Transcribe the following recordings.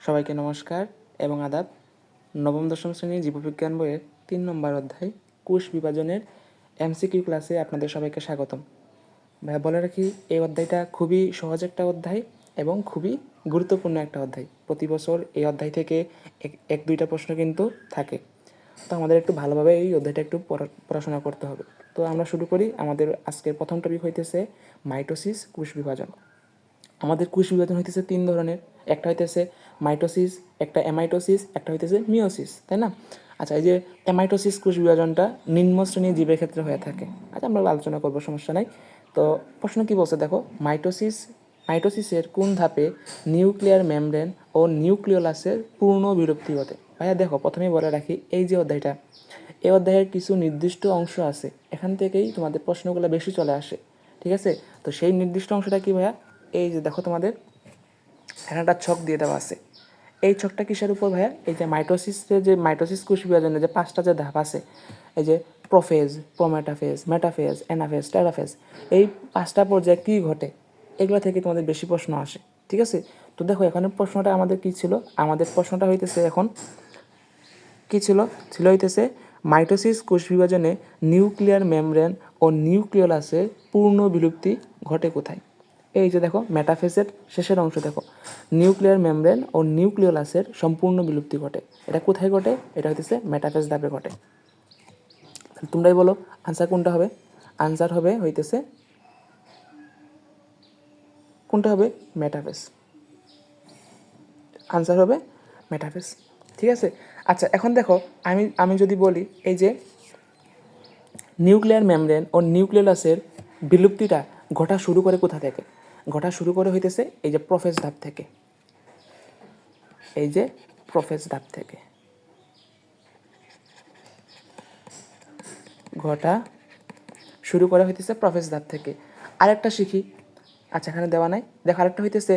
সবাইকে নমস্কার এবং আদাব। নবম দশম শ্রেণীর জীববিজ্ঞান বইয়ের 3 নম্বর অধ্যায় কোষ বিভাজনের এমসিকিউ ক্লাসে আপনাদের সবাইকে স্বাগতম। ভাই বলে রাখি, এই অধ্যায়টা খুবই সহজ একটা অধ্যায় এবং খুবই গুরুত্বপূর্ণ একটা অধ্যায়। প্রতি বছর এই অধ্যায় থেকে এক দুইটা প্রশ্ন কিন্তু থাকে, তো আমাদের একটু ভালোভাবে এই অধ্যায়টা একটু পড়াশোনা করতে হবে। তো আমরা শুরু করি। আমাদের আজকের প্রথম টপিক হইতেছে মাইটোসিস, কোষ বিভাজন। আমাদের কোষ বিভাজন হইতেছে 3 ধরনের। একটা হইতেছে মাইটোসিস, একটা অ্যামাইটোসিস, একটা হইতেছে মিওসিস, তাই না? আচ্ছা, এই যে অ্যামাইটোসিস কোষ বিভাজনটা নিম্ন শ্রেণীর জীবের ক্ষেত্রে হয়ে থাকে। আচ্ছা, আমরা আলোচনা করবো, সমস্যা নাই। তো প্রশ্ন কি বলছে দেখো, মাইটোসিসের কোন ধাপে নিউক্লিয়ার মেমব্রেন ও নিউক্লিওলাসের পূর্ণ বিলুপ্তি ঘটে? ভাইয়া দেখো, প্রথমেই বলে রাখি, এই যে অধ্যায়টা, এই অধ্যায়ের কিছু নির্দিষ্ট অংশ আছে, এখান থেকেই তোমাদের প্রশ্নগুলো বেশি চলে আসে, ঠিক আছে? তো সেই নির্দিষ্ট অংশটা কি ভাইয়া? এই যে দেখো, তোমাদের এখানে একটা ছক দিয়ে দেওয়া আছে। এই ছকটা কিসের উপর ভাইয়া? এই যে মাইটোসিস কোষ বিভাজনের যে 5টা যে ধাপ আছে, এই যে prophase, prometaphase, metaphase, anaphase, telophase, এই 5টা পর্যায়ে কী ঘটে, এগুলো থেকে তোমাদের বেশি প্রশ্ন আসে, ঠিক আছে? তো দেখো, এখানে প্রশ্নটা আমাদের কী ছিল? আমাদের প্রশ্নটা হইতেছে এখন কী ছিল হইতেছে মাইটোসিস কোষ বিভাজনে নিউক্লিয়ার মেমব্রেন ও নিউক্লিওলাসের পূর্ণ বিলুপ্তি ঘটে কোথায়? এই যে দেখো, মেটাফেজের শেষের অংশ দেখো, নিউক্লিয়ার মেমব্রেন ও নিউক্লিওলাসের সম্পূর্ণ বিলুপ্তি ঘটে। এটা কোথায় ঘটে? এটা হইতেছে মেটাফেজ ধাপে ঘটে। তোমরাই বলো আনসার কোনটা হবে? আনসার হবে হইতেছে কোনটা হবে? মেটাফেজ। আনসার হবে মেটাফেজ, ঠিক আছে? আচ্ছা, এখন দেখো, আমি যদি বলি, এই যে নিউক্লিয়ার মেমব্রেন ও নিউক্লিওলাসের বিলুপ্তিটা ঘটা শুরু করে কোথা থেকে? ঘটা শুরু করে হইতেছে এই যে প্রোফেজ ধাপ থেকে। এই যে প্রোফেজ ধাপ থেকে ঘটা শুরু করা হইতেছে প্রোফেজ ধাপ থেকে। আরেকটা শিখি। আচ্ছা, এখানে দেওয়া নাই, দেখো আরেকটা হইতেছে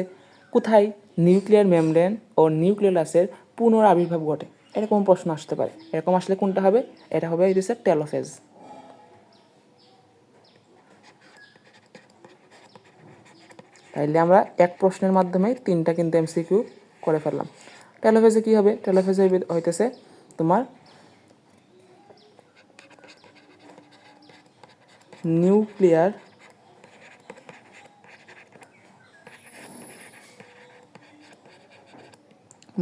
কোথায় নিউক্লিয়ার মেমব্রেন ও নিউক্লিওলাসের পুনরাবির্ভাব ঘটে। এরকম প্রশ্ন আসতে পারে। এরকম আসলে কোনটা হবে? এটা হবে হইতেছে টেলোফেজ। তাইলে আমরা এক প্রশ্নের মাধ্যমে 3টা কিন্তু এমসিকিউ করে ফেললাম। টেলোফেজে কী হবে? টেলোফেজে হইতেছে তোমার নিউক্লিয়ার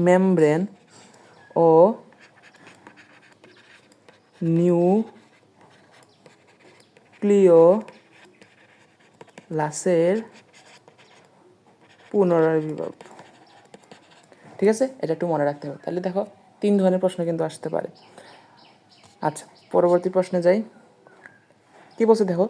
মেমব্রেন ও নিউক্লিওলাসের পুনরাবির্ভাব, ঠিক আছে? এটা একটু মনে রাখতে হবে। তাহলে দেখো, 3 ধরনের প্রশ্ন কিন্তু আসতে পারে। আচ্ছা, পরবর্তী প্রশ্নে যাই। কি বলছে দেখো,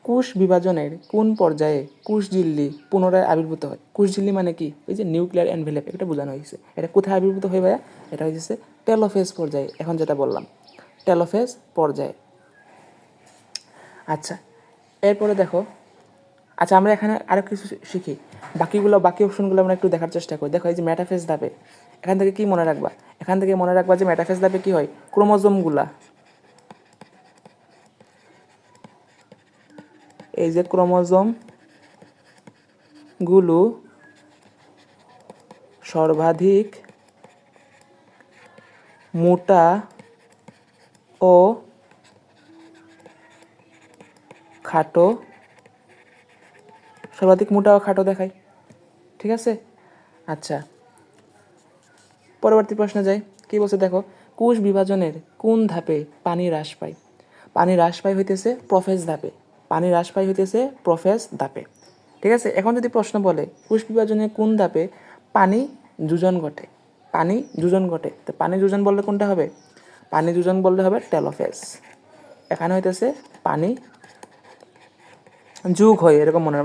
কোষ বিভাজনের কোন পর্যায়ে কোষঝিল্লি পুনরায় আবির্ভূত হয়? কোষঝিল্লি মানে কি? এই যে নিউক্লিয়ার এনভেলপ, এটা বোঝানো হয়েছে। এটা কোথায় আবির্ভূত হয় ভাইয়া? এটা হচ্ছে টেলোফেজ পর্যায়ে। এখন যেটা বললাম, টেলোফেজ পর্যায়ে। আচ্ছা, এরপরে দেখো, আচ্ছা আমরা এখানে আরও কিছু শিখি। বাকি অপশনগুলো আমরা একটু দেখার চেষ্টা করি। দেখো, এই যে মেটাফেজ ধাপে, এখান থেকে কি মনে রাখবা? এখান থেকে মনে রাখবা যে মেটাফেজ ধাপে কী হয়? ক্রোমোজোমগুলা, এই যে ক্রোমোজোমগুলো সর্বাধিক মোটা ও খাটো, দেখায়, ঠিক আছে? আচ্ছা, পরবর্তী প্রশ্নে যাই। কি বলছে দেখো, কোষ বিভাজনের কোন ধাপে পানি হ্রাস পায়? পানি হ্রাস পায় হইতেছে প্রোফেজ ধাপে। ঠিক আছে? এখন যদি প্রশ্ন বলে কোষ বিভাজনের কোন ধাপে পানি যোজন ঘটে? তো পানি যোজন বললে কোনটা হবে? পানি যোজন বললে হবে টেলোফেজ। এখানে হইতেছে পানি যোগ হয়, এরকম মনে,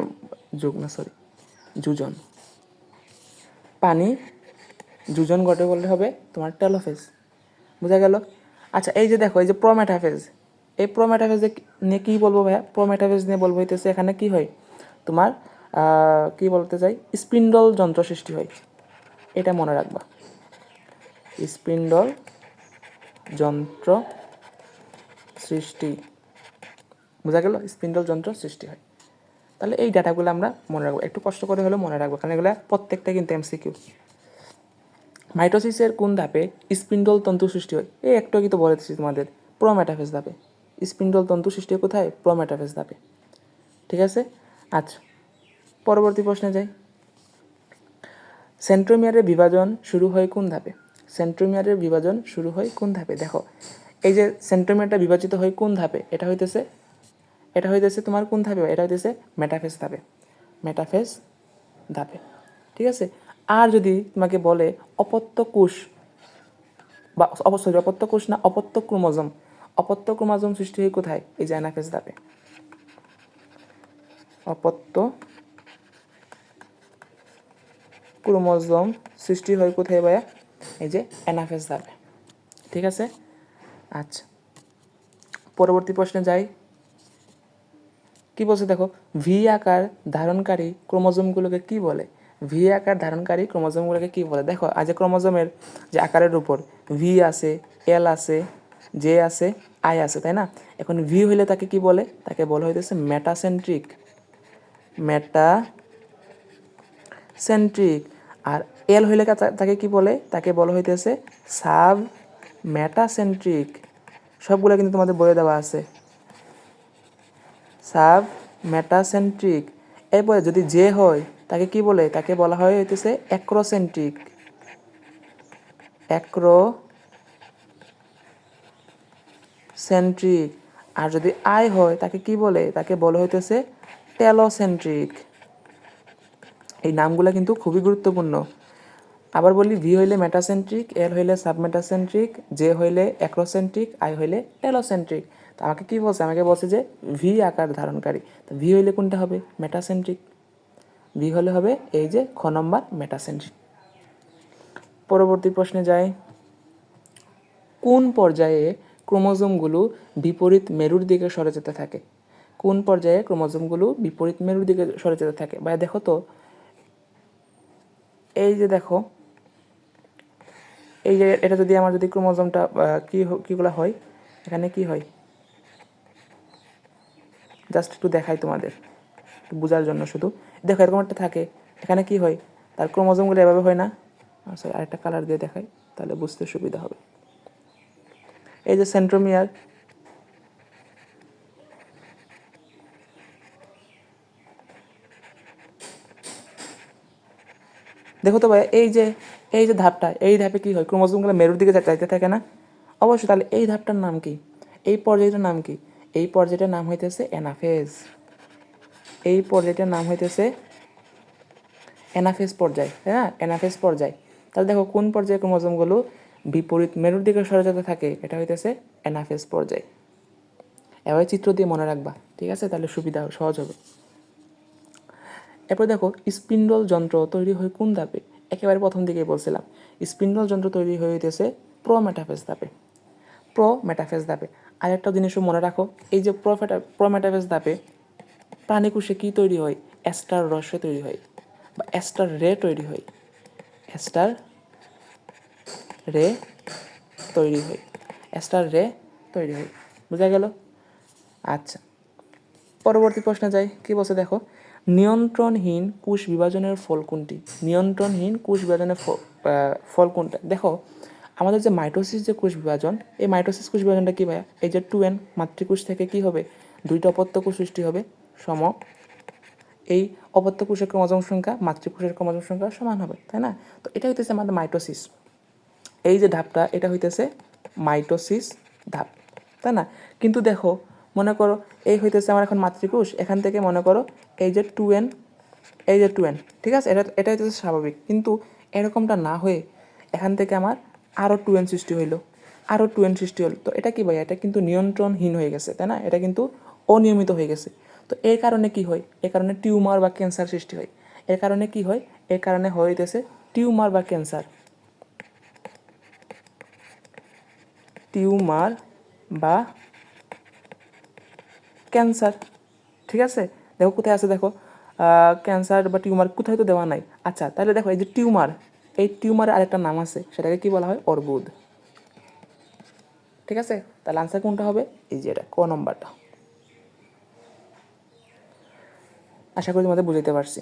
যোজন। পানি যোজন ঘটে বললে হবে তোমার টেলোফেজ। বোঝা গেল? আচ্ছা, এই যে দেখো, এই যে প্রোমেটাফেজ, এই প্রোমেটাফেজে নিয়ে কী বলবো ভাইয়া? প্রোমেটাফেজ নিয়ে বলবো হইতেছে এখানে কি হয় তোমার, কি বলতে চাই, স্পিন্ডল যন্ত্র সৃষ্টি হয়। এটা মনে রাখবা, স্পিন্ডল যন্ত্র সৃষ্টি। বোঝা গেল? স্পিন্ডল যন্ত্র সৃষ্টি হয়। তাহলে এই ডাটাগুলো আমরা মনে রাখবো, একটু কষ্ট করে হলেও মনে রাখবো, কারণ এগুলো প্রত্যেকটা কিন্তু এমসিকিউ। মাইটোসিসের কোন ধাপে স্পিন্ডল তন্তু সৃষ্টি হয়? এই একটু আগে তো বলেছি তোমাদের, প্রোমেটাফেজ ধাপে। স্পিন্ডল তন্তু সৃষ্টি হয় কোথায়? প্রোমেটাফেজ ধাপে। ঠিক আছে, আচ্ছা পরবর্তী প্রশ্নে যাই। সেন্ট্রোমিয়ারের বিভাজন শুরু হয় কোন ধাপে? সেন্ট্রোমিয়ারের বিভাজন শুরু হয় কোন ধাপে? দেখো এই যে সেন্ট্রোমিয়ারটা বিভাজিত হয় কোন ধাপে? এটা হইতেছে তোমার কোন ধাপে? এটা হইতেছে মেটাফেজ ধাপে। মেটাফেজ ধাপে, ঠিক আছে। আর যদি তোমাকে বলে অপত্য কোষ বা অবশ্যই অপত্য কোষ না, অপত্য ক্রোমোজোম। অপত্য ক্রোমোজোম সৃষ্টি হয় কোথায়? এই যে অ্যানাফেজ ধাপে। অপত্য ক্রোমোজোম সৃষ্টি হয় কোথায় ভাইয়া? এই যে অ্যানাফেজ ধাপে। ঠিক আছে, আচ্ছা পরবর্তী প্রশ্নে যাই। কি বলছে দেখো, ভি আকার ধারণকারী ক্রোমোজোমগুলোকে কি বলে? ভি আকার ধারণকারী ক্রোমোজোমগুলোকে কি বলে? দেখো আজ ক্রোমোজোমের যে আকারের উপর ভি আছে, এল আছে, জে আছে, আই আছে, তাই না? এখন ভি হইলে তাকে কি বলে? তাকে বলা হইতেছে মেটাসেন্ট্রিক। মেটাসেন্ট্রিক। আর এল হইলে তাকে কি বলে? তাকে বলা হইতেছে সাব মেটাসেন্ট্রিক। সবগুলো কিন্তু তোমাদের বইয়ে দেওয়া আছে, সাব মেটাসেন্ট্রিক। এরপরে যদি জে হয় তাকে কি বলে? তাকে বলা হয় হইতেছে অ্যাক্রোসেন্ট্রিক। অ্যাক্রোসেন্ট্রিক। আর যদি আই হয় তাকে কি বলে? তাকে বলা হইতেছে টেলোসেন্ট্রিক। এই নামগুলো কিন্তু খুবই গুরুত্বপূর্ণ। আবার বলি, ভি হইলে মেটাসেন্ট্রিক, এল হইলে সাবমেটাসেন্ট্রিক, জে হইলে অ্যাক্রোসেন্ট্রিক, আই হইলে টেলোসেন্ট্রিক। তো আমাকে কি বলছে? আমাকে বলছে যে ভি আকার ধারণকারী। তো ভি হইলে কোনটা হবে? মেটাসেন্ট্রিক। ভি হলে হবে এই যে খ নম্বর মেটাসেন্ট্রিক। পরবর্তী প্রশ্নে যাই। কোন পর্যায়ে ক্রোমোজোমগুলো বিপরীত মেরুর দিকে সরে যেতে থাকে? কোন পর্যায়ে ক্রোমোজোমগুলো বিপরীত মেরুর দিকে সরে যেতে থাকে? ভাই দেখো তো, এই যে দেখো, এই যে এটা যদি আমার যদি ক্রোমোজোমটা কীগুলো হয়, এখানে কি হয় জাস্ট একটু দেখাই তোমাদের বোঝার জন্য। শুধু দেখো এরকম একটা থাকে, এখানে কি হয়? তার ক্রোমোজোমগুলো এভাবে হয় না? আচ্ছা আরেকটা কালার দিয়ে দেখাই, তাহলে বুঝতে সুবিধা হবে। এই যে সেন্ট্রোমিয়ার, দেখো তো ভাই এই যে ধাপটা, এই ধাপে কি হয়? ক্রোমোজোমগুলো মেরুর দিকে যাইতে থাকে না? অবশ্যই। তাহলে এই ধাপটার নাম কি? এই পর্যায়টার নাম কি? এই পর্যায়টার নাম হইতেছে অ্যানাফেজ। এই পর্যায়টার নাম হইতেছে অ্যানাফেজ পর্যায়, তাই না? অ্যানাফেজ পর্যায়। তাহলে দেখো কোন পর্যায়ে ক্রোমোজোমগুলো বিপরীত মেরুর দিকে সরে যেতে থাকে? এটা হইতেছে অ্যানাফেজ পর্যায়। এভাবে চিত্র দিয়ে মনে রাখবা, ঠিক আছে? তাহলে সুবিধা সহজ হবে। এরপর দেখো, স্পিন্ডল যন্ত্র তৈরি হয় কোন ধাপে? একেবারে প্রথম দিকেই বলছিলাম, স্পিন্ডল যন্ত্র তৈরি হইতেছে প্রোমেটাফেজ ধাপে। প্রোমেটাফেজ ধাপে। আরেকটা জিনিসও মনে রাখো, এই যে প্রোমেটাফেজ ধাপে প্রাণীকোষে কি তৈরি হয়? অ্যাস্টার রস তৈরি হয় বা অ্যাস্টার রে তৈরি হয়। অ্যাস্টার রে তৈরি হয়। অ্যাস্টার রে তৈরি হয়। বোঝা গেল? আচ্ছা পরবর্তী প্রশ্নে যাই। কি বলছে দেখো, নিয়ন্ত্রণহীন কোষ বিভাজনের ফল কোনটি? নিয়ন্ত্রণহীন কোষ বিভাজনের ফল কোনটা? দেখো আমাদের যে মাইটোসিস যে কোষ বিভাজন, এই মাইটোসিস কোষ বিভাজনটা কী ভাইয়া? এই যে 2n মাতৃকোষ থেকে কি হবে? 2টা অপত্য কোষ সৃষ্টি হবে সম, এই অপত্য কোষের ক্রোমোজোম সংখ্যা মাতৃকোষের ক্রোমোজোম সংখ্যা সমান হবে, তাই না? তো এটা হইতেছে আমাদের মাইটোসিস। এই যে ধাপটা, এটা হইতেছে মাইটোসিস ধাপ, তাই না? কিন্তু দেখো মনে করো এই হইতেছে আমার এখন মাতৃকোষ, এখান থেকে মনে করো এই যে 2n, এই যে 2n, ঠিক আছে? এটা হইতেছে স্বাভাবিক। কিন্তু এরকমটা না হয়ে এখান থেকে আমার আরও 2n সৃষ্টি হইলো, আরও 2n সৃষ্টি হলো। তো এটা কি ভাই? এটা কিন্তু নিয়ন্ত্রণহীন হয়ে গেছে, তাই না? এটা কিন্তু অনিয়মিত হয়ে গেছে। তো এর কারণে কি হয়? এর কারণে টিউমার বা ক্যান্সার সৃষ্টি হয়। এর কারণে কি হয়? এর কারণে হইতেছে টিউমার বা ক্যান্সার। টিউমার বা ক্যান্সার, ঠিক আছে? দেখো কোথায় আছে, দেখো ক্যান্সার বা টিউমার কোথায় তো দেওয়া নাই। আচ্ছা তাহলে দেখো এই যে টিউমার, এই টিউমারের আরেকটা নাম আছে, সেটাকে কি বলা হয়? অর্বুদ। ঠিক আছে, তাহলে আনসার কোনটা হবে? এই যে এটা ক নম্বরটা। আশা করি তোমাদের বুঝতে পারছি।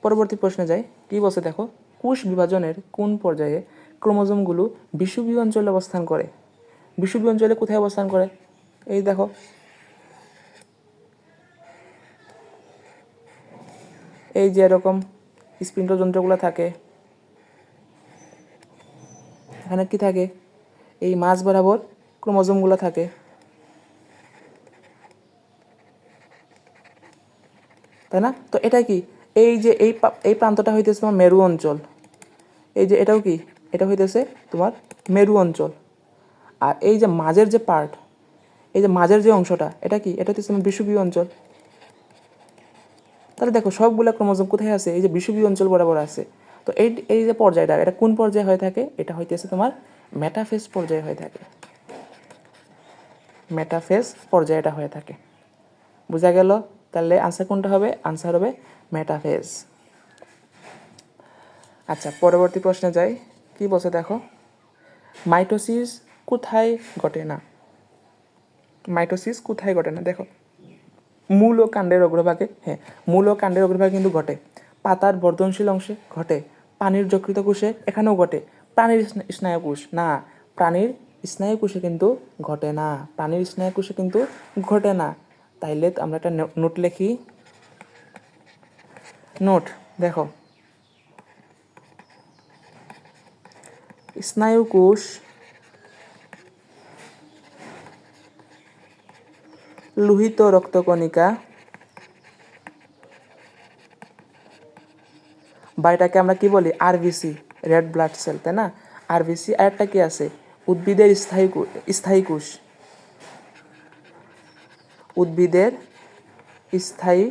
পরবর্তী প্রশ্নে যাই। কি বলছে দেখো, কোষ বিভাজনের কোন পর্যায়ে ক্রোমোজোমগুলো বিষুবীয় অঞ্চলে অবস্থান করে? বিষুবীয় অঞ্চলে কোথায় অবস্থান করে? এই দেখো, এই যে এরকম স্পিন্ডযন্ত্রগুলো থাকে, এখানে কি থাকে? এই মাঝ বরাবর ক্রোমোজোমগুলো থাকে, তাই না? তো এটা কি? এই যে এই প্রান্তটা হইতেছে তোমার মেরু অঞ্চল, এই যে এটাও কি? এটা হইতেছে তোমার মেরু অঞ্চল। আর এই যে মাঝের যে পার্ট, এই যে মাঝের যে অংশটা, এটা কি? এটা হচ্ছে তোমার বিষুবীয় অঞ্চল। তাহলে দেখো সবগুলা ক্রোমোজোম কোথায় আছে? এই যে বিষুবীয় অঞ্চল বরাবর আছে। তো এই যে পর্যায়টা, এটা কোন পর্যায়ে হয়ে থাকে? এটা হইতেছে তোমার মেটাফেজ পর্যায়ে হয়ে থাকে। মেটাফেজ পর্যায়ে এটা হয়ে থাকে। বোঝা গেল? তাহলে আনসার কোনটা হবে? আনসার হবে মেটাফেজ। আচ্ছা, পরবর্তী প্রশ্নে যাই। কি বলছে দেখো, মাইটোসিস কোথায় ঘটে না? মাইটোসিস কোথায় ঘটে না? দেখো, মূল ও কাণ্ডের অগ্রভাগে, হ্যাঁ, মূল ও কাণ্ডের অগ্রভাগে কিন্তু ঘটে। পাতার বর্ধনশীল অংশে ঘটে, পানির যকৃত কোষে এখানেও ঘটে। প্রাণীর স্নায়ুকোষ না, প্রাণীর স্নায়ুকোষে কিন্তু ঘটে না, প্রাণীর স্নায়ুকোষে কিন্তু ঘটে না। তাইলে আমরা একটা নোট লিখি। নোট, দেখো, স্নায়ুকোষ লোহিত রক্তকণিকা, বা এটাকে আমরা কি বলি? আরবিসি, রেড ব্লাড সেল, তাই না? আরবিসি। আর একটা কি আছে? উদ্ভিদের স্থায়ী কোষ, উদ্ভিদের স্থায়ী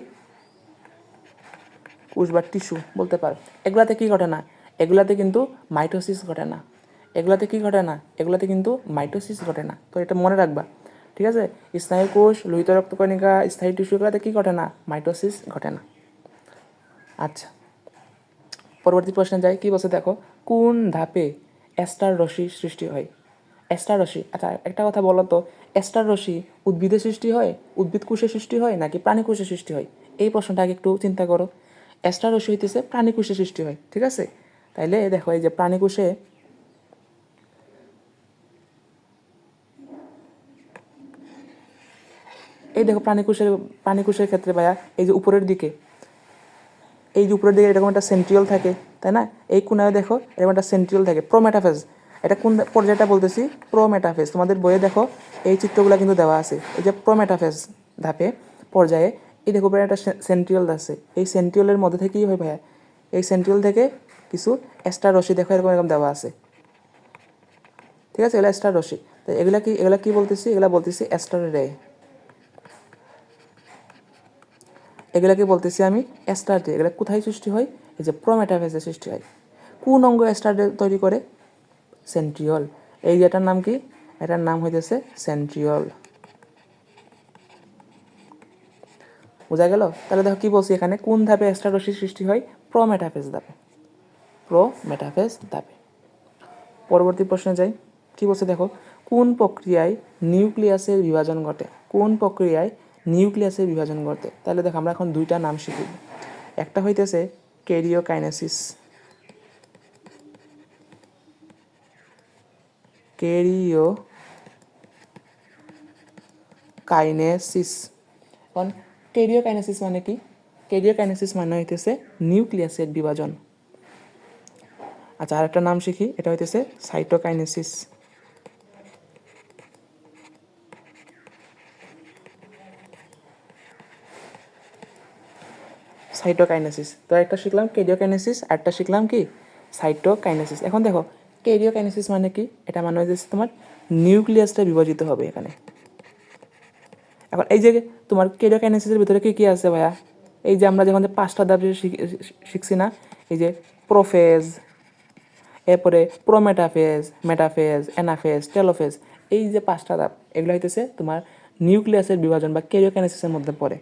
কোষ বা টিস্যু বলতে পারো। এগুলাতে কি ঘটে না? এগুলাতে কিন্তু মাইটোসিস ঘটে না। এগুলাতে কি ঘটে না? এগুলাতে কিন্তু মাইটোসিস ঘটে না। তো এটা মনে রাখবা, ঠিক আছে? স্নায়ু কোষ, লোহিত রক্তকণিকা, স্থায়ী টিস্যু, এগুলাতে কি ঘটে না? মাইটোসিস ঘটে না। আচ্ছা, পরবর্তী প্রশ্নে যাই। কি বলছে দেখো, কোন ধাপে এস্টার রশ্মি সৃষ্টি হয়? এস্টার রশ্মি, আচ্ছা একটা কথা বলো তো, এস্টার রশ্মি উদ্ভিদে সৃষ্টি হয়, উদ্ভিদ কোষে সৃষ্টি হয়, নাকি প্রাণী কোষে সৃষ্টি হয়? এই প্রশ্নটা আগে একটু চিন্তা করো। এস্টার রশ্মি হইতেছে প্রাণী কোষে সৃষ্টি হয়, ঠিক আছে? তাইলে দেখো, এই যে প্রাণী কোষে, এই দেখো প্রাণী কোষের ক্ষেত্রে ভাইয়া, এই যে উপরের দিকে, এই যে উপরের দিকে এরকম একটা সেন্ট্রিওল থাকে, তাই না? এই কোনায় দেখো এরকম একটা সেন্ট্রিওল থাকে, প্রোমেটাফেজ। এটা কোন পর্যায়টা বলতেছি? প্রোমেটাফেজ। তোমাদের বইয়ে দেখো এই চিত্রগুলো কিন্তু দেওয়া আছে। এই যে প্রোমেটাফেজ ধাপে পর্যায়ে, এই দেখো উপরে একটা সেন্ট্রিওল আছে। এই সেন্ট্রিওলের মধ্যে থেকে কি হয় ভাইয়া? এই সেন্ট্রিওল থেকে কিছু এস্টার রশ্মি দেখো এরকম এরকম দেওয়া আছে, ঠিক আছে? এগুলো এস্টার রশ্মি। তো এগুলা কি বলতেছি? এগুলা বলতেছি এস্টার রে। এগুলাকে বলতেছি আমি এস্টার রে। এগুলো কোথায় সৃষ্টি হয়? এই যে প্রোমেটাফেজে সৃষ্টি হয়। কোন অঙ্গ এস্টার রে তৈরি করে? সেন্ট্রিওল। এই যেটার নাম কি? এটার নাম হইতেছে সেন্ট্রিওল। বোঝা গেল? তাহলে দেখো কি বলছি এখানে, কোন ধাপে এস্টার রশ্মি সৃষ্টি হয়? প্রোমেটাফেজ ধাপে, প্রোমেটাফেজ ধাপে। পরবর্তী প্রশ্নে যাই। কি বলছে দেখো, কোন প্রক্রিয়ায় নিউক্লিয়াসের বিভাজন ঘটে? কোন প্রক্রিয়ায় নিউক্লিয়াসের বিভাজন ঘটে? তাহলে দেখো আমরা এখন দুইটা নাম শিখব। একটা হইতেছে ক্যারিওকাইনেসিস, ক্যারিওকাইনেসিস। এখন ক্যারিওকাইনেসিস মানে কি? ক্যারিওকাইনেসিস মানে হইতেছে নিউক্লিয়াসের বিভাজন। আচ্ছা, আরেকটা নাম শিখি, এটা হইতেছে সাইটোকাইনেসিস। সাইটোকাইনেসিস। তো একটা শিখলাম ক্যারিওকাইনেসিস, আরেকটা শিখলাম কি? সাইটোকাইনেসিস। এখন দেখো ক্যারিওকাইনেসিস মানে কি? এটা মানে হচ্ছে তোমার নিউক্লিয়াসটা বিভাজিত হবে এখানে। এখন এই যে তোমার ক্যারিওকাইনেসিসের ভিতরে কি কি আছে ভাইয়া? এই যে আমরা যখন যে পাঁচটা ধাপ শিখছি না, এই যে প্রোফেজ, এরপরে প্রোমেটাফেজ, মেটাফেজ, অ্যানাফেজ, টেলোফেজ, এই যে পাঁচটা ধাপ, এগুলো হইতেছে তোমার নিউক্লিয়াসের বিভাজন বা ক্যারিওকাইনেসিসের মধ্যে পড়ে।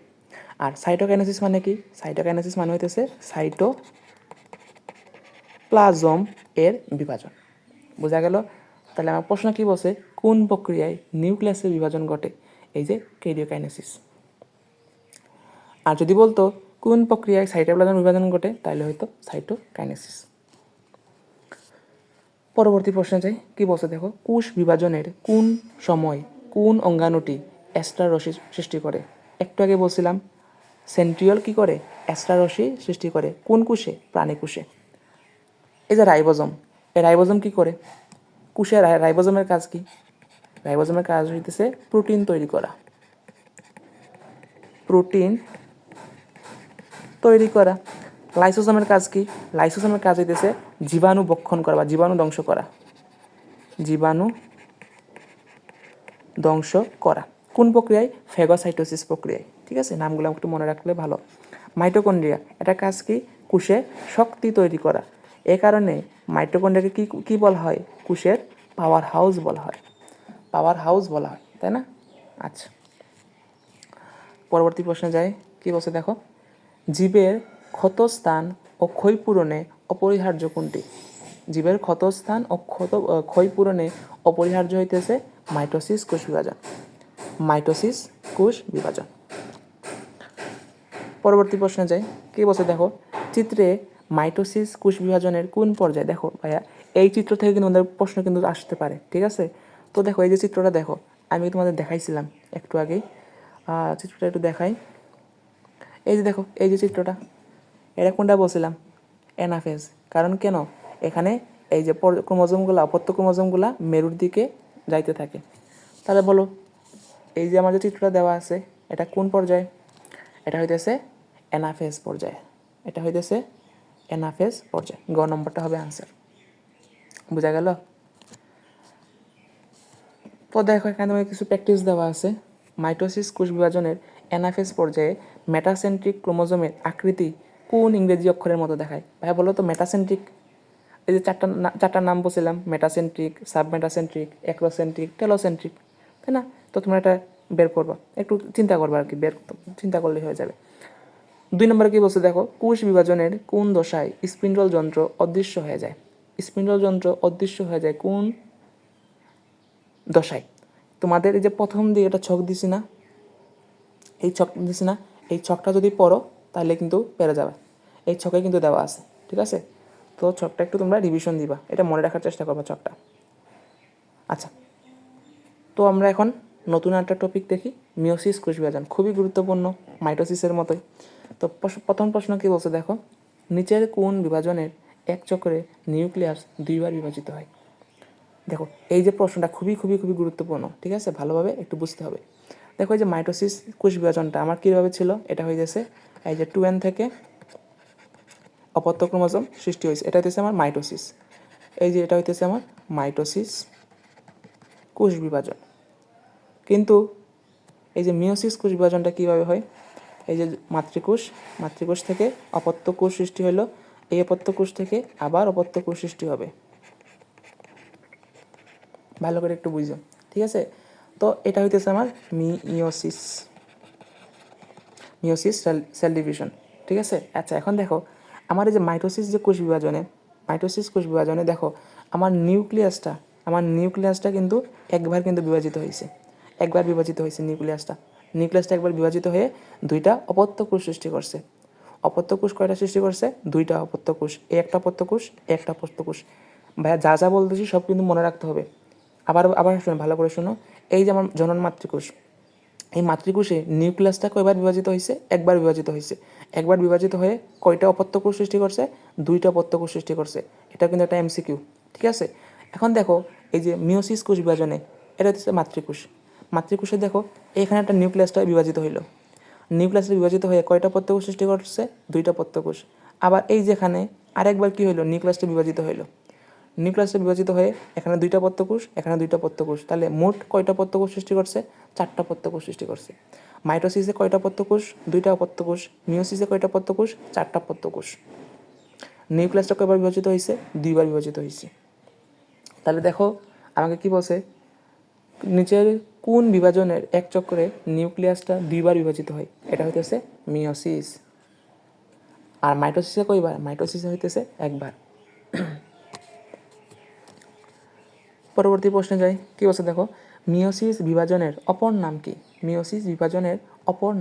আর সাইটোকাইনেসিস মানে কি? সাইটোকাইনেসিস মানে হইতেছে সাইটোপ্লাজম এর বিভাজন। বোঝা গেল? তাহলে আমার প্রশ্ন কি বলছে, কোন প্রক্রিয়ায় নিউক্লিয়াসের বিভাজন ঘটে? এই যে ক্যারিওকাইনেসিস। আর যদি বলতো কোন প্রক্রিয়ায় সাইটোপ্লাজম বিভাজন ঘটে, তাহলে হয়তো সাইটোকাইনেসিস। পরবর্তী প্রশ্নে যাই, কি বলছে দেখো, কোষ বিভাজনের কোন সময় কোন অঙ্গাণুটি এস্টার রশ্মি সৃষ্টি করে? একটু আগে বলছিলাম সেন্ট্রিওল কি করে, এস্টার রশ্মি সৃষ্টি করে কোন কোষে? প্রাণী কোষে। এই যে রাইবোজোম, এই রাইবোজোম কি করে? কোষে রাইবোজোমের কাজ কি? রাইবোজোমের কাজ হইতেছে প্রোটিন তৈরি করা, প্রোটিন তৈরি করা। লাইসোসোমের কাজ কি? লাইসোসোমের কাজ হইতেছে জীবাণু ভক্ষণ করা বা জীবাণু ধ্বংস করা, জীবাণু ধ্বংস করা। কোন প্রক্রিয়ায়? ফেগোসাইটোসিস প্রক্রিয়ায়। ঠিক আছে, নামগুলো একটু মনে রাখলে ভালো। মাইটোকন্ড্রিয়া, এটা কাজ কি? কোষে শক্তি তৈরি করা। এ কারণে মাইটোকন্ড্রিয়াকে কি কি বলা হয়? কোষের পাওয়ার হাউস বলা হয়, পাওয়ার হাউস বলা হয়, তাই না? আচ্ছা, পরবর্তী প্রশ্নে যাই, কি বলছে দেখো, জীবের ক্ষতস্থান ও ক্ষয়পূরণে অপরিহার্য কোনটি? জীবের ক্ষতস্থান ও ক্ষয়পূরণে অপরিহার্য হইতেছে মাইটোসিস কোষ বিভাজন, মাইটোসিস কোষ বিভাজন। পরবর্তী প্রশ্নে যাই, কি বলছে দেখো, চিত্রে মাইটোসিস কোষ বিভাজনের কোন পর্যায়ে? দেখো ভাইয়া, এই চিত্র থেকে কিন্তু আমাদের প্রশ্ন কিন্তু আসতে পারে, ঠিক আছে? তো দেখো এই যে চিত্রটা দেখো, আমি তোমাদের দেখাইছিলাম একটু আগেই, চিত্রটা একটু দেখাই। এই যে দেখো, এই যে চিত্রটা, এটা কোনটা বলছিলাম? অ্যানাফেজ। কারণ কেন? এখানে এই যে ক্রোমোজোমগুলো, অপত্য ক্রোমোজোমগুলো মেরুর দিকে যাইতে থাকে। তাহলে বলো, এই যে আমার যে চিত্রটা দেওয়া আছে, এটা কোন পর্যায়ে? এটা হইতেছে অ্যানাফেজ পর্যায়ে, এটা হইতেছে অ্যানাফেজ পর্যায়ে। গ নম্বরটা হবে আনসার। বোঝা গেল? তো দেখো এখানে তোমাকে কিছু প্র্যাকটিস দেওয়া আছে। মাইটোসিস কোষ বিভাজনের অ্যানাফেজ পর্যায়ে মেটাসেন্ট্রিক ক্রোমোজোমের আকৃতি কোন ইংরেজি অক্ষরের মতো দেখায়? ভাই বলো তো, মেটাসেন্ট্রিক, এই যে চারটা নাম বলছিলাম, মেটাসেন্ট্রিক, সাবমেটাসেন্ট্রিক, অ্যাক্রোসেন্ট্রিক, টেলোসেন্ট্রিক, তাই না? তো তোমরা এটা বের করবা, একটু চিন্তা করবা আর কি, চিন্তা করলেই হয়ে যাবে। 2 নম্বরে কি বলছে দেখো, কোষ বিভাজনের কোন দশায় স্পিন্ডল যন্ত্র অদৃশ্য হয়ে যায়? স্পিন্ডল যন্ত্র অদৃশ্য হয়ে যায় কোন দশায়? তোমাদের এই যে প্রথম দিকে একটা ছক দিছি না, এই ছক দিছি না, এই ছকটা যদি পড়ো তাহলে কিন্তু পেরে যাবে। এই ছকে কিন্তু দেওয়া আছে, ঠিক আছে? তো ছকটা একটু তোমরা রিভিশন দিবা, এটা মনে রাখার চেষ্টা করবা ছকটা। আচ্ছা, তো আমরা এখন নতুন একটা টপিক দেখি, মিওসিস কোষ বিভাজন, খুবই গুরুত্বপূর্ণ, মাইটোসিসের মতোই। তো প্রথম প্রশ্ন কি বলছে দেখো, নিচের কোন বিভাজনের এক চক্রে নিউক্লিয়াস 2বার বিভাজিত হয়? দেখো এই যে প্রশ্নটা খুবই খুবই খুবই গুরুত্বপূর্ণ, ঠিক আছে? ভালোভাবে একটু বুঝতে হবে। দেখো এই যে মাইটোসিস কোষ বিভাজনটা আমার কীভাবে ছিল, এটা হয়ে গেছে এই যে 2n থেকে অপত্য ক্রোমোজোম সৃষ্টি হয়েছে, এটা হইতেছে আমার মাইটোসিস। এই যে এটা হইতেছে আমার মাইটোসিস কোষ বিভাজন। কিন্তু এই যে মিওসিস কোষ বিভাজনটা কীভাবে হয়, এই যে মাতৃকোষ থেকে অপত্য কোষ সৃষ্টি হলো, এই অপত্য কোষ থেকে আবার অপত্য কোষ সৃষ্টি হবে। ভালো করে একটু বুঝো, ঠিক আছে? তো এটা হইতেছে আমার মিওসিস সেল ডিভিশন, ঠিক আছে? আচ্ছা, এখন দেখো আমার এই যে মাইটোসিস যে কোষ বিভাজনে দেখো আমার নিউক্লিয়াসটা কিন্তু একবার কিন্তু বিভাজিত হয়েছে, নিউক্লিয়াসটা একবার বিভাজিত হয়ে 2টা অপত্য কোষ সৃষ্টি করছে। অপত্য কোষ কয়টা সৃষ্টি করছে? 2টা অপত্য কোষ, একটা অপত্য কোষ, একটা অপত্য কোষ। ভাইয়া যা যা বলতেছি সব কিন্তু মনে রাখতে হবে। আবার শুনো, ভালো করে শোনো। এই যে আমার জনন মাতৃকোষ, এই মাতৃকোষে নিউক্লিয়াসটা কয়বার বিভাজিত হয়েছে? একবার বিভাজিত হয়েছে। একবার বিভাজিত হয়ে কয়টা অপত্য কোষ সৃষ্টি করছে? 2টা অপত্য কোষ সৃষ্টি করছে। এটা কিন্তু একটা এমসিকিউ, ঠিক আছে? এখন দেখো এই যে মিওসিস কোষ বিভাজনে, এটা হচ্ছে মাতৃকোষে দেখো এখানে একটা নিউক্লিয়াসটা বিভাজিত হইলো, নিউক্লিয়াসটা বিভাজিত হয়ে কয়টা অপত্য কোষ সৃষ্টি করছে? 2টা অপত্য কোষ। আবার এই যেখানে আরেকবার কি হইলো, নিউক্লিয়াসটা বিভাজিত হইলো, নিউক্লিয়াসে বিভাজিত হয়ে এখানে 2টা পত্রকোষ, এখানে 2টা পত্রকোষ, তাহলে মোট কয়টা পত্রকোষ সৃষ্টি করছে? 4টা পত্রকোষ সৃষ্টি করছে। মাইটোসিসে কয়টা পত্রকোষ? 2টা পত্রকোষ। মিওসিসে কয়টা পত্রকোষ? 4টা পত্রকোষ। নিউক্লিয়াসটা কয়বার বিভাজিত হয়েছে? 2বার বিভাজিত হয়েছে। তাহলে দেখো আমাকে কি বলছে, নিচের কোন বিভাজনের এক চক্রে নিউক্লিয়াসটা 2বার বিভাজিত হয়? এটা হইতেছে মিওসিস। আর মাইটোসিসে কয়বার? মাইটোসিসে হইতেছে একবার। পরবর্তী প্রশ্নে যাই, কী বলছে দেখো, মিওসিস বিভাজনের অপর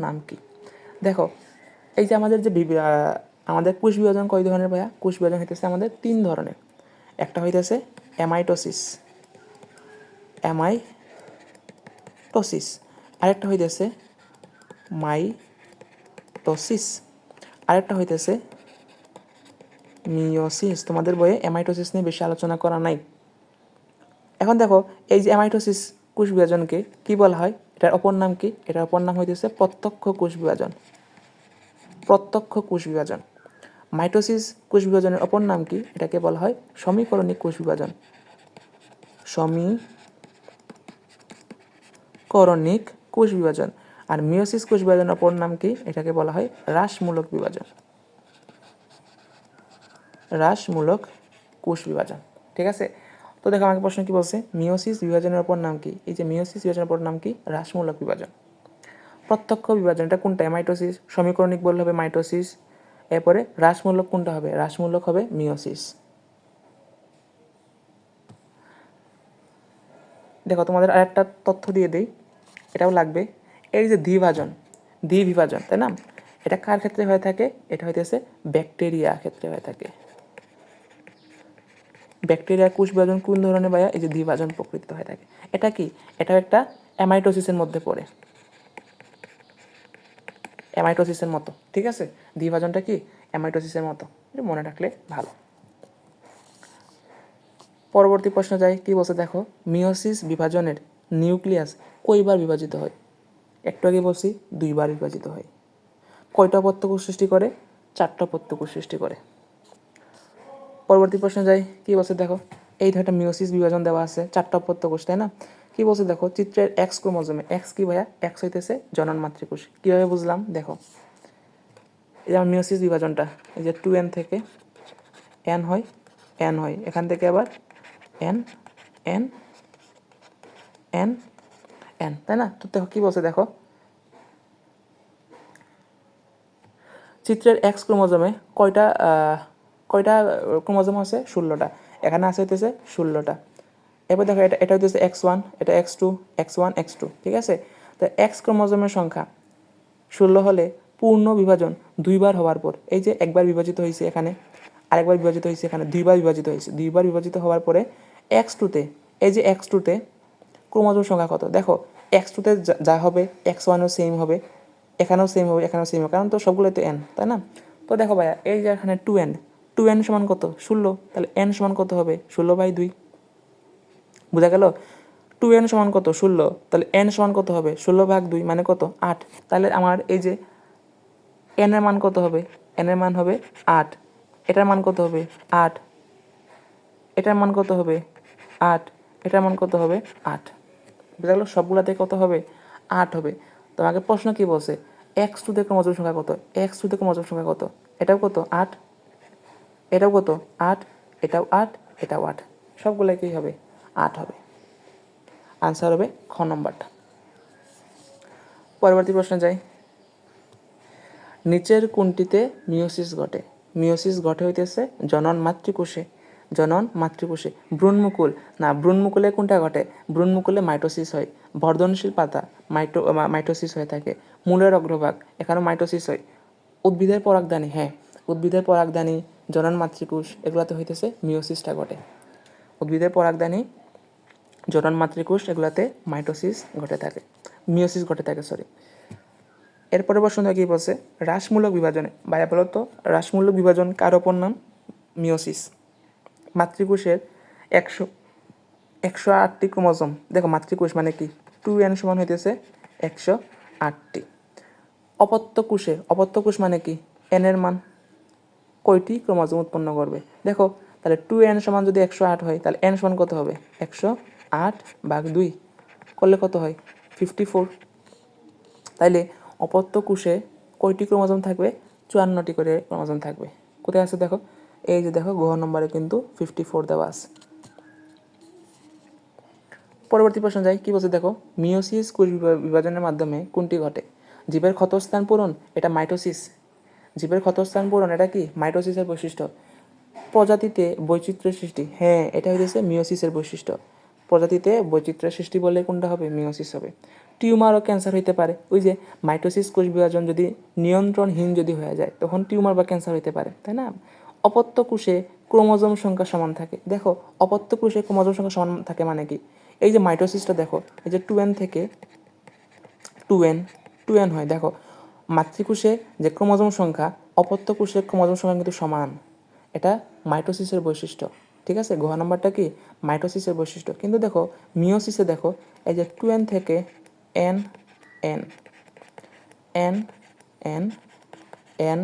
নাম কি? দেখো এই যে আমাদের যে আমাদের কোষ বিভাজন কয় ধরনের ভাইয়া? কোষ বিভাজন হইতেছে আমাদের 3 ধরনের। একটা হইতেছে অ্যামাইটোসিস, অ্যামাইটোসিস। আরেকটা হইতেছে মাইটোসিস, আরেকটা হইতেছে মিওসিস। তোমাদের বইয়ে অ্যামাইটোসিস নিয়ে বেশি আলোচনা করা নাই। এখন দেখো এই যে অ্যামাইটোসিস কোষ বিভাজনকে কি বলা হয়, এটার অপর নাম কি? এটার অপর নাম হইতেছে প্রত্যক্ষ কোষ বিভাজন, প্রত্যক্ষ কোষ বিভাজন। মাইটোসিস কোষ বিভাজনের অপর নাম কি? এটাকে বলা হয় সমীকরণিক কোষ বিভাজন, সমীকরণিক কোষ বিভাজন। আর মিওসিস কোষ বিভাজনের অপর নাম কি? এটাকে বলা হয় হ্রাসমূলক বিভাজন, হ্রাসমূলক কোষ বিভাজন। ঠিক আছে, তো দেখো আমাকে প্রশ্ন কি বলছে, মিওসিস বিভাজনের অপর নাম কি? এই যে মিওসিস বিভাজনের অপর নাম কি? হ্রাসমূলক বিভাজন। প্রত্যক্ষ বিভাজন এটা কোনটা? মাইটোসিস। সমীকরণিক বললে হবে মাইটোসিস। এরপরে হ্রাসমূলক কোনটা হবে? হ্রাসমূলক হবে মিওসিস। দেখো তোমাদের আরেকটা তথ্য দিয়ে দেই, এটাও লাগবে। এই যে দ্বিভাজন, দ্বিবিভাজন, তাই না? এটা কার ক্ষেত্রে হয়ে থাকে? এটা হইতেছে ব্যাকটেরিয়া ক্ষেত্রে হয়ে থাকে। ব্যাকটেরিয়া কোষ বিভাজন কোন ধরনের ভাইয়া? এই যে দ্বিভাজন প্রকৃতিতে হয়ে থাকে। এটা কি? এটাও একটা অ্যামাইটোসিসের মধ্যে পড়ে, অ্যামাইটোসিসের মতো। ঠিক আছে, দ্বিভাজনটা কি? অ্যামাইটোসিসের মতো, এটা মনে রাখলে ভালো। পরবর্তী প্রশ্ন যাই, কি বলছে দেখো, মিওসিস বিভাজনের নিউক্লিয়াস কয়বার বিভাজিত হয়? একটু আগে বলছি 2বার বিভাজিত হয়। কয়টা প্রত্যক্ষ সৃষ্টি করে? 4টা প্রত্যক্ষ সৃষ্টি করে। পরবর্তী প্রশ্ন যাই, কি বলছে দেখো, এই ধরনের মিওসিস বিভাজন দেওয়া আছে 4টা প্রত্যক্ষ, তাই না? কি বলছে দেখো, চিত্রের এক্স ক্রোমোজোমে, এক্স কি ভাইয়া? এক্স হইতেছে জনন মাতৃকোষ। কীভাবে বুঝলাম দেখো, এই যেমন মিওসিস বিভাজনটা, এই যে 2n থেকে n হয়, n হয়, এখান থেকে আবার n n n n, তাই না? তো দেখো কী বলছে দেখো, চিত্রের এক্স ক্রোমোজোমে কয়টা কয়টা ক্রোমোজোম আছে? 16টা। এখানে আছে হইতেছে 16টা। এবার দেখো এটা হইতেছে x1, এটা x2, x1 x2, ঠিক আছে? তো এক্স ক্রোমোজোমের সংখ্যা 16 হলে পূর্ণ বিভাজন 2বার হওয়ার পর, এই যে একবার বিভাজিত হয়েছে এখানে, আরেকবার বিভাজিত হয়েছে এখানে, 2বার বিভাজিত হয়েছে, 2বার বিভাজিত হওয়ার পরে x2তে, এই যে x2তে ক্রোমোজোম সংখ্যা কত? দেখো x2তে যা হবে x1ও সেম হবে, এখানেও সেম হবে, এখানেও সেম হবে, কারণ তো সবগুলোতে n, তাই না? তো দেখো ভাইয়া এই যে এখানে 2n সমান কত? 16। তাহলে n সমান কত হবে? 16/2। বোঝা গেল? 2n সমান কত? 16। তাহলে n সমান কত হবে? 16/2 মানে কত? 8। তাহলে আমার এই যে n এর মান কত হবে? n এর মান হবে 8। এটার মান কত হবে? 8। এটার মান কত হবে? 8। এটার মান কত হবে? 8। বুঝা গেল? সবগুলাতে কত হবে? 8 হবে। তোমাকে প্রশ্ন কি বলছে, x2 তে ক্রোমোজোম সংখ্যা কত? x2 তে ক্রোমোজোম সংখ্যা কত? এটাও কত? 8। এটাও কত? 8। এটাও 8, এটাও 8, সবগুলো কি হবে? 8 হবে। আনসার হবে খ নম্বরটা। পরবর্তী প্রশ্ন যাই, নিচের কোনটিতে মিওসিস ঘটে? মিওসিস ঘটে হইতেছে জনন মাতৃকোষে, জনন মাতৃকোষে। ভ্রূণমুকুল না, ভ্রূণমুকুলে কোনটা ঘটে? ভ্রূণমুকুলে মাইটোসিস হয়। বর্ধনশীল পাতা মাইটোসিস হয়ে থাকে। মূলের অগ্রভাগ, এখানেও মাইটোসিস হয়। উদ্ভিদের পরাগধানী, হ্যাঁ, উদ্ভিদের পরাগধানী, জনন মাতৃকোষ, এগুলোতে হইতেছে মিওসিসটা ঘটে। উদ্ভিদের পরাগধানী, জনন মাতৃকোষ, এগুলাতে মাইটোসিস ঘটে থাকে, মিওসিস ঘটে থাকে, সরি। এরপরে প্রশ্ন কি বলছে, হ্রাসমূলক বিভাজনে, ভাইয়া বলো তো হ্রাসমূলক বিভাজন কার অপর নাম? মিওসিস। মাতৃকোষের 108টি ক্রোমোজোম, দেখো মাতৃকোষ মানে কি, 2n সমান হইতেছে 108টি। অপত্য কোষ মানে কি, n এর মান কয়টি ক্রোমোজোম উৎপন্ন করবে? দেখো তাহলে 2n সমান যদি 108 হয়, তাহলে n সমান কত হবে? 108/2 করলে কত হয়? 54। তাইলে অপত্য কোষে কয়টি ক্রোমোজোম থাকবে? 54টি করে ক্রোমোজোম থাকবে। কোথায় আছে দেখো, এই যে দেখো ঘ নম্বরে কিন্তু 54 দেওয়া আছে। পরবর্তী প্রশ্ন যাই, কি বলছে দেখো, মিওসিস কোষ বিভাজনের মাধ্যমে কোনটি ঘটে? জীবের ক্ষতস্থান পূরণ, এটা মাইটোসিস। জীবের ক্ষতস্থান পূরণ, এটা কি? মাইটোসিসের বৈশিষ্ট্য। প্রজাতিতে বৈচিত্র্যের সৃষ্টি, হ্যাঁ, এটা হচ্ছে মিওসিসের বৈশিষ্ট্য। প্রজাতিতে বৈচিত্র্যের সৃষ্টি বললে কোনটা হবে? মিওসিস হবে। টিউমার ও ক্যান্সার হইতে পারে, ওই যে মাইটোসিস কোষ বিভাজন যদি নিয়ন্ত্রণহীন যদি হয়ে যায়, তখন টিউমার বা ক্যান্সার হইতে পারে, তাই না? অপত্য কোষে ক্রোমোজোম সংখ্যা সমান থাকে। দেখো অপত্য কোষে ক্রোমোজোম সংখ্যা সমান থাকে মানে কি, এই যে মাইটোসিসটা দেখো, এই যে 2n থেকে 2n হয়। দেখো মাতৃকোষে যে ক্রোমোজোম সংখ্যা অপত্য কোষের ক্রোমোজোম সংখ্যা কিন্তু সমান, এটা মাইটোসিসের বৈশিষ্ট্য। ঠিক আছে, ঘ নাম্বারটা কি মাইটোসিসের বৈশিষ্ট্য। কিন্তু দেখো মিওসিসে দেখো এই যে 2n থেকে n n n n n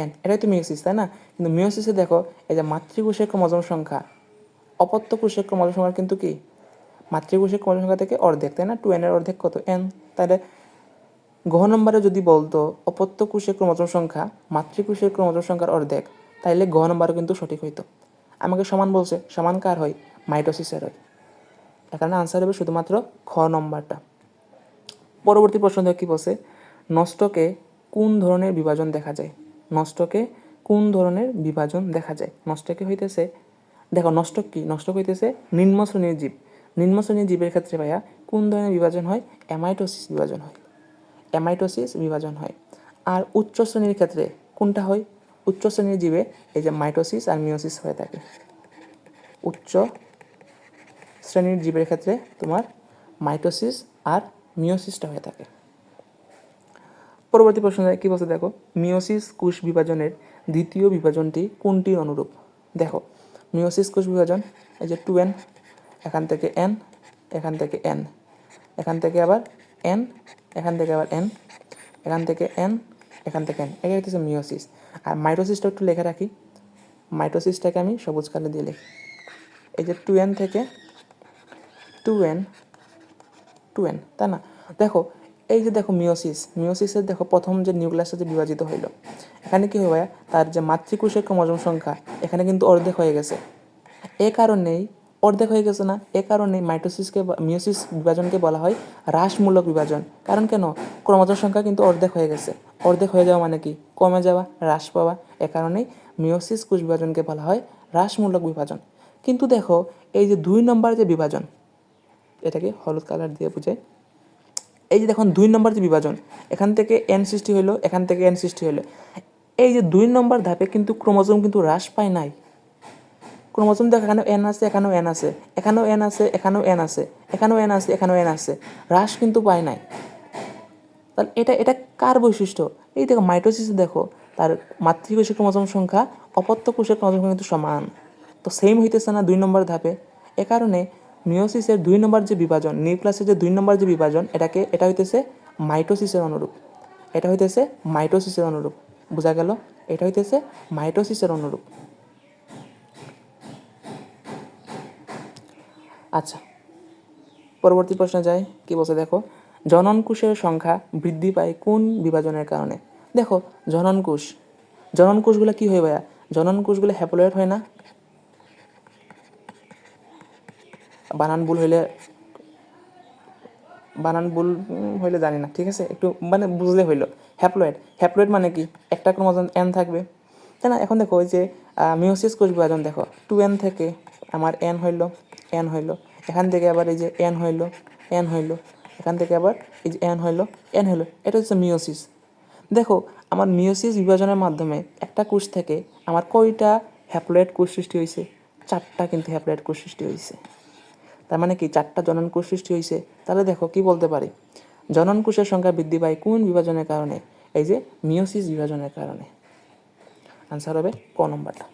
n, এটাই তো মিওসিস, তাই না? কিন্তু মিওসিসে দেখো এই যে মাতৃকোষের ক্রোমোজোম সংখ্যা অপত্য কোষের ক্রোমোজোম সংখ্যা কিন্তু কি মাতৃকোষের ক্রোমোজোম সংখ্যা থেকে অর্ধেক, তাই না? 2n এর অর্ধেক কত n। তাহলে ঘ নম্বরে যদি বলতো অপত্য কোষের ক্রোমোজোম সংখ্যা মাতৃকোষের ক্রোমোজোম সংখ্যার অর্ধেক, তাইলে ঘ নম্বরও কিন্তু সঠিক হইতো। আমাকে সমান বলছে, সমান কার হয়? মাইটোসিসের হয়। এখানে আনসার হবে শুধুমাত্র খ নম্বরটা। পরবর্তী প্রশ্ন দেখো কি বলছে, নষ্টকে কোন ধরনের বিভাজন দেখা যায়? নষ্টকে কোন ধরনের বিভাজন দেখা যায়? নষ্টকে হইতেছে, দেখো নষ্টক কি, নষ্টক হইতেছে নিম্ন শ্রেণীর জীব। নিম্ন শ্রেণীর জীবের ক্ষেত্রে ভাইয়া কোন ধরনের বিভাজন হয়? অ্যামাইটোসিস বিভাজন হয়, অ্যামাইটোসিস বিভাজন হয়। আর উচ্চ শ্রেণীর ক্ষেত্রে কোনটা হয়? উচ্চ শ্রেণীর জীবে এই যে মাইটোসিস আর মিওসিস হয়ে থাকে। উচ্চ শ্রেণীর জীবের ক্ষেত্রে তোমার মাইটোসিস আর মিওসিসটা হয়ে থাকে। পরবর্তী প্রশ্ন কী বলছে দেখো, মিওসিস কোষ বিভাজনের দ্বিতীয় বিভাজনটি কোনটির অনুরূপ? দেখো মিওসিস কোষ বিভাজন এই যে 2n, এখান থেকে n, এখান থেকে n, এখান থেকে আবার n, এখান থেকে আবার n, এখান থেকে n, এখান থেকে n, এটা হচ্ছে মিওসিস। আর মাইটোসিসটা একটু লেখা রাখি, মাইটোসিসটাকে আমি সবুজ কালে দিয়ে লিখি। এই যে 2n থেকে 2n 2n, তাই না? দেখো এই যে দেখো মিওসিসের দেখো প্রথম যে নিউক্লিয়াসটা যে বিভাজিত হইল, এখানে কি হবে, তার যে মাতৃকোষের ক্রোমোজোম সংখ্যা এখানে কিন্তু অর্ধেক হয়ে গেছে। এ কারণেই অর্ধেক হয়ে গেছে না, এ কারণেই মিওসিস বিভাজনকে বলা হয় হ্রাসমূলক বিভাজন। কারণ কেন, ক্রোমোজোম সংখ্যা কিন্তু অর্ধেক হয়ে গেছে। অর্ধেক হয়ে যাওয়া মানে কি, কমে যাওয়া, হ্রাস পাওয়া। এ কারণেই মিওসিস কোষ বিভাজনকে বলা হয় হ্রাসমূলক বিভাজন। কিন্তু দেখো এই যে 2 নম্বর যে বিভাজন, এটাকে হলুদ কালার দিয়ে বুঝাই। এই যে দেখুন 2 নম্বর যে বিভাজন, এখান থেকে n সৃষ্টি হলো, এখান থেকে n সৃষ্টি হলো। এই যে 2 নম্বর ধাপে কিন্তু ক্রোমোজোম কিন্তু হ্রাস পায় নাই। ক্রোমোজোম দেখো এখানেও n আছে, এখানেও n আছে, এখানেও n আছে, এখানেও n আছে, এখানেও n আছে, এখানেও n আছে, হ্রাস কিন্তু পায় নাই। তাহলে এটা এটা কার বৈশিষ্ট্য? এই দেখো মাইটোসিসে দেখো তার মাতৃকোষের ক্রোমোজোম সংখ্যা অপত্য কোষের ক্রোমোজোম সংখ্যা কিন্তু সমান, তো সেম হইতেছে না 2 নম্বর ধাপে। এ কারণে মিওসিসের 2 নম্বর যে বিভাজন, নিউক্লিয়াসের যে 2 নম্বর যে বিভাজন, এটা হইতেছে মাইটোসিসের অনুরূপ। এটা হইতেছে মাইটোসিসের অনুরূপ। বোঝা গেল? এটা হইতেছে মাইটোসিসের অনুরূপ। আচ্ছা, পরবর্তী প্রশ্নে যাই, কি বলছে দেখো, জনন কোষের সংখ্যা বৃদ্ধি পায় কোন বিভাজনের কারণে? দেখো জনন কোষগুলো কি হয় ভাইয়া? জনন কোষগুলো হ্যাপ্লয়েড হয় না? বানান হইলে জানি না, ঠিক আছে, একটু মানে বুঝলে হইলো। হ্যাপ্লয়েড মানে কি, একটা ক্রোমোজোম n থাকবে, তাই না? এখন দেখো ওই যে মিওসিস কোষ বিভাজন দেখো 2n থেকে আমার n হইলো, এখান থেকে আবার এই যে n হইলো, এখান থেকে আবার এই যে n হইলো, এটা হচ্ছে মিওসিস। দেখো আমার মিওসিস বিভাজনের মাধ্যমে একটা কোষ থেকে আমার কয়টা হ্যাপ্লয়েড কোষ সৃষ্টি হয়েছে? 4টা কিন্তু হ্যাপ্লয়েড কোষ সৃষ্টি হয়েছে। তার মানে কি 4টা জনন কোষ সৃষ্টি হয়েছে। তাহলে দেখো কি বলতে পারি, জনন কোষের সংখ্যা বৃদ্ধি পায় কোন বিভাজনের কারণে? এই যে মিওসিস বিভাজনের কারণে। আনসার হবে ক নম্বরটা।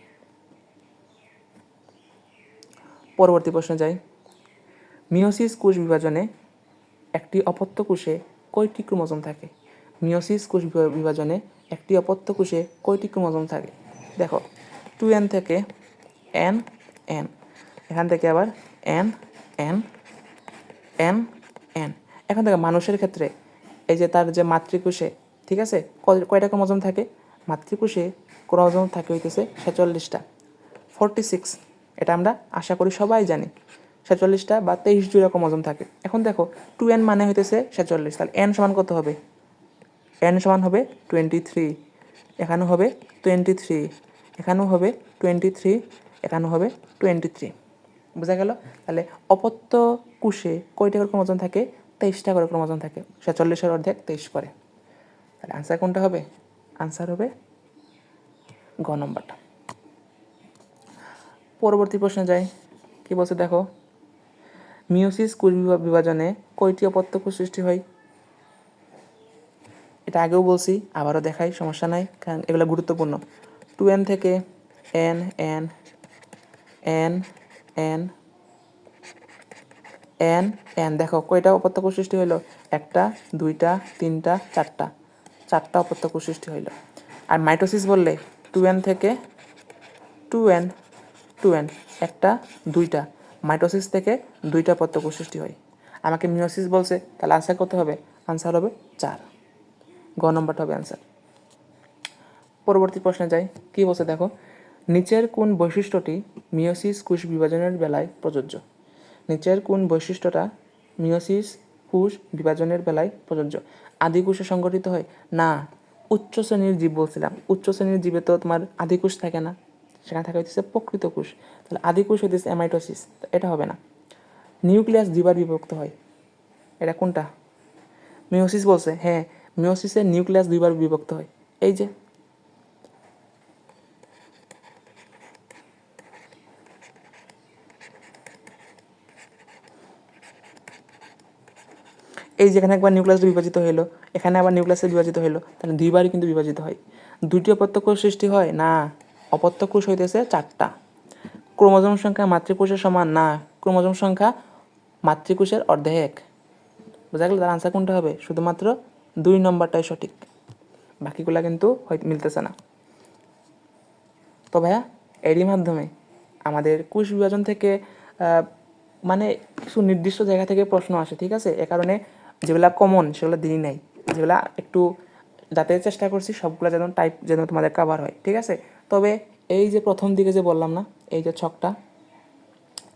পরবর্তী প্রশ্নে যাই, মিওসিস কোষ বিভাজনে একটি অপত্য কোষে কয়টি ক্রোমোজোম থাকে? মিওসিস কোষ বিভাজনে একটি অপত্য কোষে কয়টি ক্রোমোজোম থাকে? দেখো 2n থেকে n n, এখান থেকে আবার n n n n। এখন দেখো মানুষের ক্ষেত্রে এই যে তার যে মাতৃকোষে, ঠিক আছে, কয়টা ক্রোমোজোম থাকে? মাতৃকোষে ক্রোমোজোম থাকে হইতেছে 46টা, 46। এটা আমরা আশা করি সবাই জানি, 46টা বা 23 জোড়া ক্রোমোজোম থাকে। এখন দেখো 2n মানে হইতেছে 46, তাহলে n সমান কত হবে? n সমান হবে 23, এখানেও হবে 23, এখানেও হবে 23, এখানেও হবে 23। বোঝা গেল? তাহলে অপত্য কোষে কয়টা করে ক্রোমোজোম থাকে? 23টা করে ক্রোমোজোম থাকে, 46-এর অর্ধেক 23 করে। তাহলে আনসার কোনটা হবে? আনসার হবে গ নম্বরটা। পরবর্তী প্রশ্নে যাই। কি বলছে দেখো, মিওসিস কোষ বিভাজনে কয়টি অপত্য কোষ সৃষ্টি হয়? এটা আগেও বলছি, আবারও দেখাই, সমস্যা নাই, কারণ এগুলো গুরুত্বপূর্ণ। 2n থেকে n n n n n n দেখো কয়টা অপত্য কোষ সৃষ্টি হইল? একটা, দুইটা, তিনটা, চারটা অপত্য কোষ সৃষ্টি হইল। আর মাইটোসিস বললে 2n থেকে 2n একটা, দুইটা, মাইটোসিস থেকে দুইটা অপত্য কোষ সৃষ্টি হয়। আমাকে মিওসিস বলছে, তাহলে আনসার কত হবে? আনসার হবে 4, গ নম্বরটা হবে আনসার। পরবর্তী প্রশ্নে যাই। কি বলছে দেখো, নিচের কোন বৈশিষ্ট্যটি মিওসিস কোষ বিভাজনের বেলায় প্রযোজ্য? নিচের কোন বৈশিষ্ট্যটা মিওসিস কোষ বিভাজনের বেলায় প্রযোজ্য? আদি কোষে সংগঠিত হয় না, উচ্চ শ্রেণীর জীব বলছিলাম। উচ্চ শ্রেণীর জীবে তো তোমার আদি কোষ থাকে না, সেখানে থাকে হচ্ছে প্রকৃত কোষ। তাহলে আদি কোষ হইতেছে অ্যামাইটোসিস, এটা হবে না। নিউক্লিয়াস দুইবার বিভক্ত হয়, এটা কোনটা? মিওসিস বলছে, হ্যাঁ, মিওসিসের নিউক্লিয়াস দুইবার বিভক্ত হয়। এই যে যেখানে একবার নিউক্লিয়াস বিভাজিত হলো, এখানে আবার নিউক্লিয়াসে বিভাজিত হলো, তাহলে দুইবারই কিন্তু বিভাজিত হয়। দুইটি অপত্য কোষ সৃষ্টি হয় না, অপত্য কোষ হইতেছে 4টা। ক্রোমোজোম সংখ্যা মাতৃকোষের সমান না, ক্রোমোজোম সংখ্যা মাতৃকোষের অর্ধেক। বোঝা গেল? তার আনসার কোনটা হবে? শুধুমাত্র 2 নম্বরটাই সঠিক, বাকিগুলা কিন্তু হয়তো মিলতেছে না। তো ভাইয়া, এরই মাধ্যমে আমাদের কোষ বিভাজন থেকে মানে কিছু নির্দিষ্ট জায়গা থেকে প্রশ্ন আসে, ঠিক আছে? এ কারণে যেগুলা কমন সেগুলো দিই নাই, যেগুলা একটু যাতে চেষ্টা করছি সবগুলো যেন টাইপ যেন তোমাদের কাভার হয়, ঠিক আছে? তবে এই যে প্রথম দিকে যে বললাম না, এই যে ছকটা,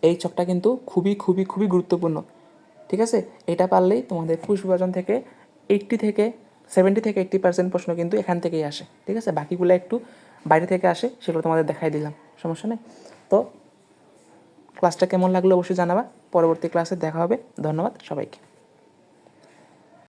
এই ছকটা কিন্তু খুবই খুবই খুবই গুরুত্বপূর্ণ, ঠিক আছে? এটা পারলেই তোমাদের কোষ বিভাজন থেকে 70 থেকে 80% প্রশ্ন কিন্তু এখান থেকেই আসে, ঠিক আছে? বাকিগুলো একটু বাইরে থেকে আসে, সেগুলো তোমাদের দেখাই দিলাম, সমস্যা নেই। তো ক্লাসটা কেমন লাগলো অবশ্যই জানাবা, পরবর্তী ক্লাসে দেখা হবে। ধন্যবাদ সবাইকে।